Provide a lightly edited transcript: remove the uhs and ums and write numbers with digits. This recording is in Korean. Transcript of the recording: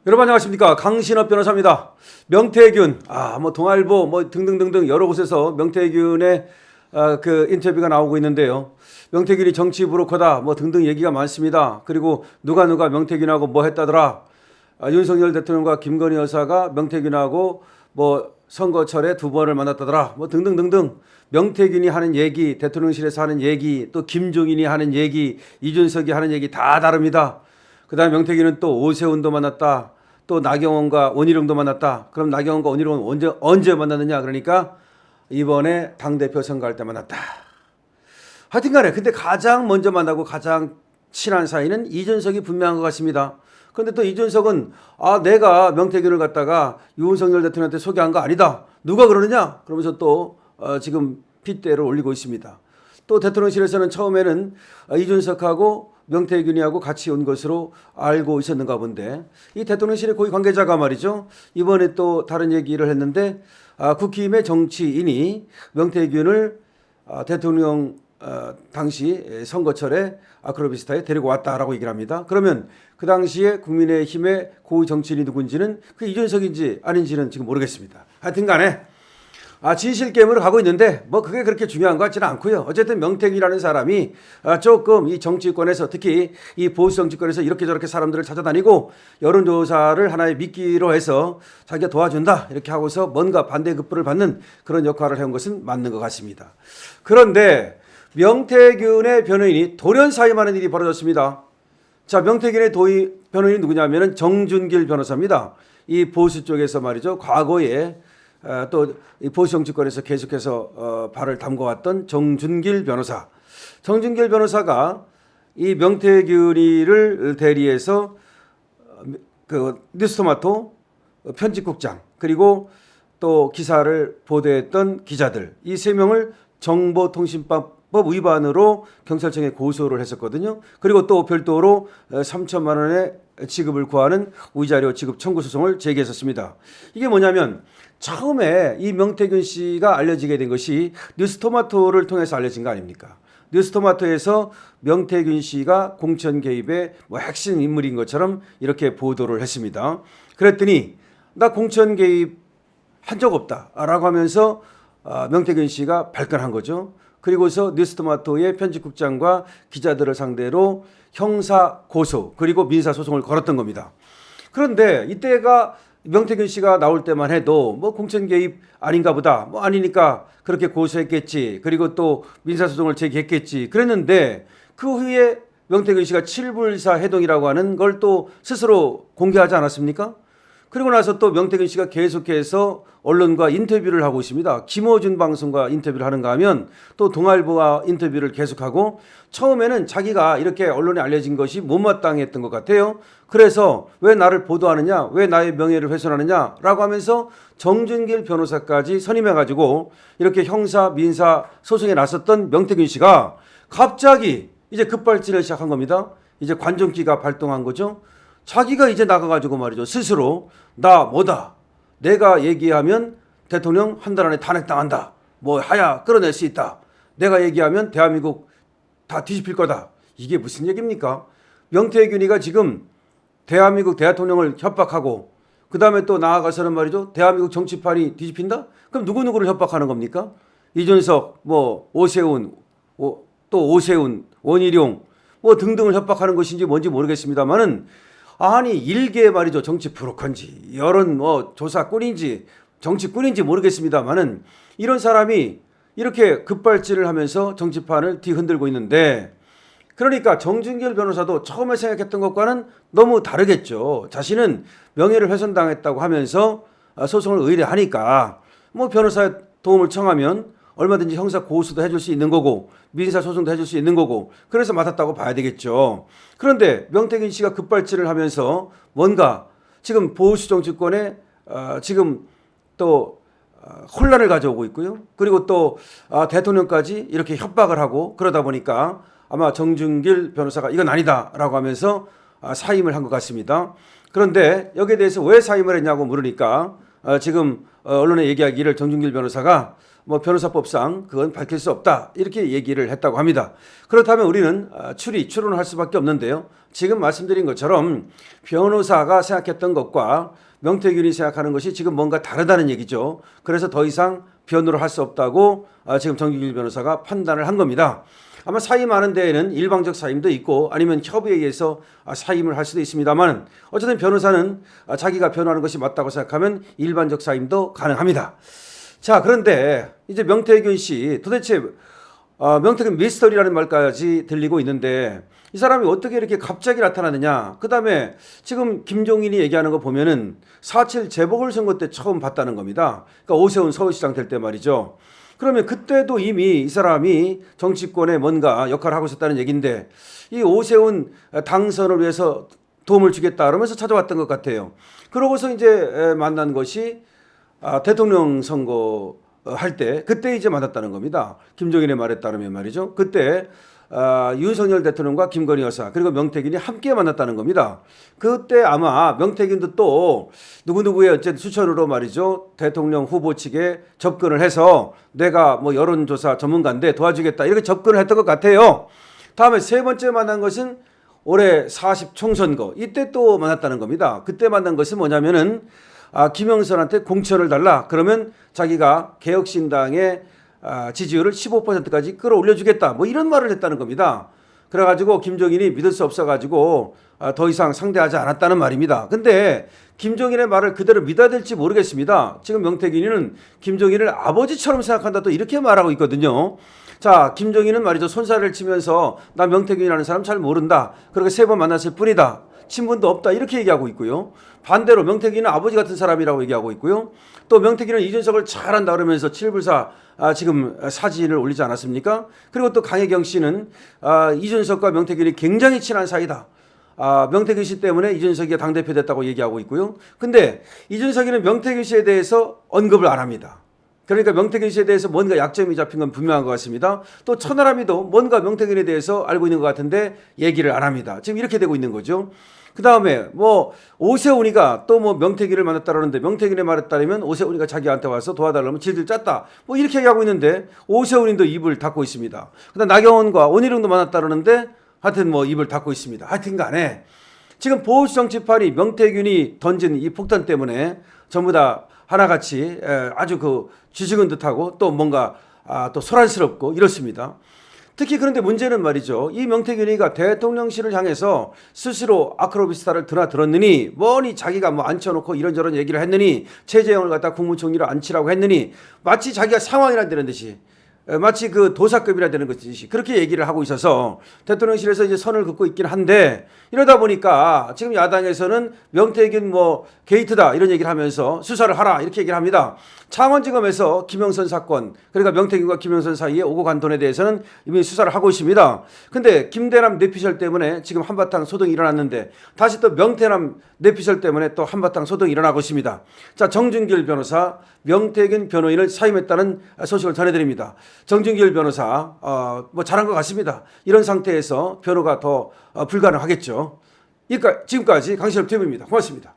여러분 안녕하십니까, 강신업 변호사입니다. 명태균 동아일보 등등등등 여러 곳에서 명태균의 그 인터뷰가 나오고 있는데요. 명태균이 정치 브로커다 등등 얘기가 많습니다. 그리고 누가 명태균하고 뭐 했다더라. 윤석열 대통령과 김건희 여사가 명태균하고 선거철에 두 번을 만났다더라 등등등등. 명태균이 하는 얘기, 대통령실에서 하는 얘기, 또 김종인이 하는 얘기, 이준석이 하는 얘기 다 다릅니다. 그 다음에 명태균은 또 오세훈도 만났다. 또 나경원과 원희룡도 만났다. 그럼 나경원과 원희룡은 언제 만났느냐? 그러니까 이번에 당대표 선거할 때 만났다. 하여튼 간에 근데 가장 먼저 만나고 가장 친한 사이는 이준석이 분명한 것 같습니다. 그런데 또 이준석은 내가 명태균을 갖다가 윤석열 대통령한테 소개한 거 아니다. 누가 그러느냐? 그러면서 또 지금 핏대를 올리고 있습니다. 또 대통령실에서는 처음에는 이준석하고 명태균이하고 같이 온 것으로 알고 있었는가 본데, 이 대통령실의 고위 관계자가 말이죠, 이번에 또 다른 얘기를 했는데 국힘의 정치인이 명태균을 대통령 당시 선거철에 아크로비스타에 데리고 왔다라고 얘기를 합니다. 그러면 그 당시에 국민의힘의 고위 정치인이 누군지는 그 이준석인지 아닌지는 지금 모르겠습니다. 하여튼 간에 진실 게임으로 가고 있는데 그게 그렇게 중요한 것 같지는 않고요. 어쨌든 명태균이라는 사람이 조금 이 정치권에서, 특히 이 보수 정치권에서 이렇게 저렇게 사람들을 찾아다니고 여론조사를 하나의 미끼로 해서 자기가 도와준다 이렇게 하고서 뭔가 반대급부를 받는 그런 역할을 해온 것은 맞는 것 같습니다. 그런데 명태균의 변호인이 돌연 사임하는 일이 벌어졌습니다. 자, 명태균의 변호인이 누구냐면은 정준길 변호사입니다. 이 보수 쪽에서 말이죠, 과거에 또 보수 정치권에서 계속해서 발을 담궈왔던 정준길 변호사. 정준길 변호사가 이 명태균이를 대리해서 그 뉴스토마토 편집국장, 그리고 또 기사를 보도했던 기자들, 이 세 명을 정보통신법 위반으로 경찰청에 고소를 했었거든요. 그리고 또 별도로 3천만 원의 지급을 구하는 위자료 지급 청구 소송을 제기했었습니다. 이게 뭐냐면, 처음에 이 명태균 씨가 알려지게 된 것이 뉴스토마토를 통해서 알려진 거 아닙니까? 뉴스토마토에서 명태균 씨가 공천 개입의 핵심 인물인 것처럼 이렇게 보도를 했습니다. 그랬더니 나 공천 개입 한 적 없다라고 하면서 명태균 씨가 발끈한 거죠. 그리고서 뉴스토마토의 편집국장과 기자들을 상대로 형사 고소 그리고 민사 소송을 걸었던 겁니다. 그런데 이때가 명태균 씨가 나올 때만 해도 공천 개입 아닌가 보다, 아니니까 그렇게 고소했겠지, 그리고 또 민사소송을 제기했겠지 그랬는데, 그 후에 명태균 씨가 7불사 해동이라고 하는 걸 또 스스로 공개하지 않았습니까? 그리고 나서 또 명태균 씨가 계속해서 언론과 인터뷰를 하고 있습니다. 김어준 방송과 인터뷰를 하는가 하면 또 동아일보와 인터뷰를 계속하고, 처음에는 자기가 이렇게 언론에 알려진 것이 못마땅했던 것 같아요. 그래서 왜 나를 보도하느냐, 왜 나의 명예를 훼손하느냐라고 하면서 정준길 변호사까지 선임해가지고 이렇게 형사 민사 소송에 나섰던 명태균 씨가 갑자기 이제 급발진을 시작한 겁니다. 이제 관종기가 발동한 거죠. 자기가 이제 나가가지고 말이죠, 스스로 나 뭐다, 내가 얘기하면 대통령 한 달 안에 탄핵당한다, 하야 끌어낼 수 있다, 내가 얘기하면 대한민국 다 뒤집힐 거다. 이게 무슨 얘기입니까? 명태균이가 지금 대한민국 대통령을 협박하고, 그 다음에 또 나아가서는 말이죠, 대한민국 정치판이 뒤집힌다? 그럼 누구누구를 협박하는 겁니까? 이준석, 오세훈, 또 오세훈, 원희룡 등등을 협박하는 것인지 뭔지 모르겠습니다만은, 아니 일개 말이죠, 정치 브로커인지 여론 조사꾼인지 정치꾼인지 모르겠습니다만은, 이런 사람이 이렇게 급발진을 하면서 정치판을 뒤흔들고 있는데, 그러니까 정준길 변호사도 처음에 생각했던 것과는 너무 다르겠죠. 자신은 명예를 훼손당했다고 하면서 소송을 의뢰하니까 변호사의 도움을 청하면 얼마든지 형사 고소도 해줄 수 있는 거고 민사 소송도 해줄 수 있는 거고, 그래서 맡았다고 봐야 되겠죠. 그런데 명태균 씨가 급발진을 하면서 뭔가 지금 보수 정치권에 지금 또 혼란을 가져오고 있고요. 그리고 또 대통령까지 이렇게 협박을 하고, 그러다 보니까 아마 정준길 변호사가 이건 아니다라고 하면서 사임을 한 것 같습니다. 그런데 여기에 대해서 왜 사임을 했냐고 물으니까 지금 언론에 얘기하기를 정준길 변호사가 뭐 변호사법상 그건 밝힐 수 없다 이렇게 얘기를 했다고 합니다. 그렇다면 우리는 추론을 할 수밖에 없는데요. 지금 말씀드린 것처럼 변호사가 생각했던 것과 명태균이 생각하는 것이 지금 뭔가 다르다는 얘기죠. 그래서 더 이상 변호를 할 수 없다고 지금 정준길 변호사가 판단을 한 겁니다. 아마 사임하는 데에는 일방적 사임도 있고 아니면 협의에 의해서 사임을 할 수도 있습니다만 어쨌든 변호사는 자기가 변호하는 것이 맞다고 생각하면 일반적 사임도 가능합니다. 자, 그런데 이제 명태균 씨 도대체 명태균 미스터리라는 말까지 들리고 있는데 이 사람이 어떻게 이렇게 갑자기 나타나느냐. 그 다음에 지금 김종인이 얘기하는 거 보면은 4.7 재보궐선거 때 처음 봤다는 겁니다. 그러니까 오세훈 서울시장 될 때 말이죠. 그러면 그때도 이미 이 사람이 정치권에 뭔가 역할을 하고 있었다는 얘기인데 이 오세훈 당선을 위해서 도움을 주겠다 그러면서 찾아왔던 것 같아요. 그러고서 이제 만난 것이 대통령 선거 할 때 그때 이제 만났다는 겁니다. 김종인의 말에 따르면 말이죠. 그때 윤석열 대통령과 김건희 여사 그리고 명태균이 함께 만났다는 겁니다. 그때 아마 명태균도 또 누구누구의 어쨌든 추천으로 말이죠. 대통령 후보 측에 접근을 해서 내가 뭐 여론조사 전문가인데 도와주겠다 이렇게 접근을 했던 것 같아요. 다음에 세 번째 만난 것은 올해 40 총선거 이때 또 만났다는 겁니다. 그때 만난 것은 뭐냐면은 김영선한테 공천을 달라. 그러면 자기가 개혁신당의 지지율을 15%까지 끌어올려주겠다. 뭐 이런 말을 했다는 겁니다. 그래가지고 김종인이 믿을 수 없어가지고 더 이상 상대하지 않았다는 말입니다. 근데 김종인의 말을 그대로 믿어야 될지 모르겠습니다. 지금 명태균이는 김종인을 아버지처럼 생각한다 또 이렇게 말하고 있거든요. 자, 김종인은 말이죠. 손살을 치면서 나 명태균이라는 사람 잘 모른다. 그렇게 3번 만났을 뿐이다. 친분도 없다. 이렇게 얘기하고 있고요. 반대로 명태균은 아버지 같은 사람이라고 얘기하고 있고요. 또 명태균은 이준석을 잘한다 그러면서 7불사 지금 사진을 올리지 않았습니까? 그리고 또 강혜경 씨는 이준석과 명태균이 굉장히 친한 사이다. 명태균 씨 때문에 이준석이 당대표 됐다고 얘기하고 있고요. 근데 이준석이는 명태균 씨에 대해서 언급을 안 합니다. 그러니까 명태균 씨에 대해서 뭔가 약점이 잡힌 건 분명한 것 같습니다. 또 천하람이도 뭔가 명태균에 대해서 알고 있는 것 같은데 얘기를 안 합니다. 지금 이렇게 되고 있는 거죠. 그 다음에 뭐 오세훈이가 또 뭐 명태균을 만났다라는데 명태균의 말에 따르면 오세훈이가 자기한테 와서 도와달라면 질질 짰다. 뭐 이렇게 얘기하고 있는데 오세훈이도 입을 닫고 있습니다. 그다음 나경원과 원희룡도 만났다라는데 하여튼 뭐 입을 닫고 있습니다. 하여튼 간에 지금 보수 정치판이 명태균이 던진 이 폭탄 때문에 전부 다 하나같이 아주 그 쥐죽은 듯하고 또 뭔가 또 소란스럽고 이렇습니다. 특히 그런데 문제는 말이죠. 이 명태균이가 대통령실을 향해서 스스로 아크로비스타를 드나들었느니 뭐니 자기가 뭐 앉혀놓고 이런저런 얘기를 했느니 최재형을 갖다 국무총리로 앉히라고 했느니 마치 자기가 상황이라 되는 듯이 마치 그 도사급이라 되는 것이지 그렇게 얘기를 하고 있어서 대통령실에서 이제 선을 긋고 있긴 한데 이러다 보니까 지금 야당에서는 명태균 뭐 게이트다 이런 얘기를 하면서 수사를 하라 이렇게 얘기를 합니다. 창원지검에서 김영선 사건 그러니까 명태균과 김영선 사이에 오고 간 돈에 대해서는 이미 수사를 하고 있습니다. 근데 김대남 뇌피셜 때문에 지금 한바탕 소동이 일어났는데 다시 또 명태남 뇌피셜 때문에 또 한바탕 소동이 일어나고 있습니다. 자, 정준길 변호사 명태균 변호인을 사임했다는 소식을 전해드립니다. 정준길 변호사 뭐 잘한 것 같습니다. 이런 상태에서 변호가 더 불가능하겠죠. 지금까지 강신업 TV입니다. 고맙습니다.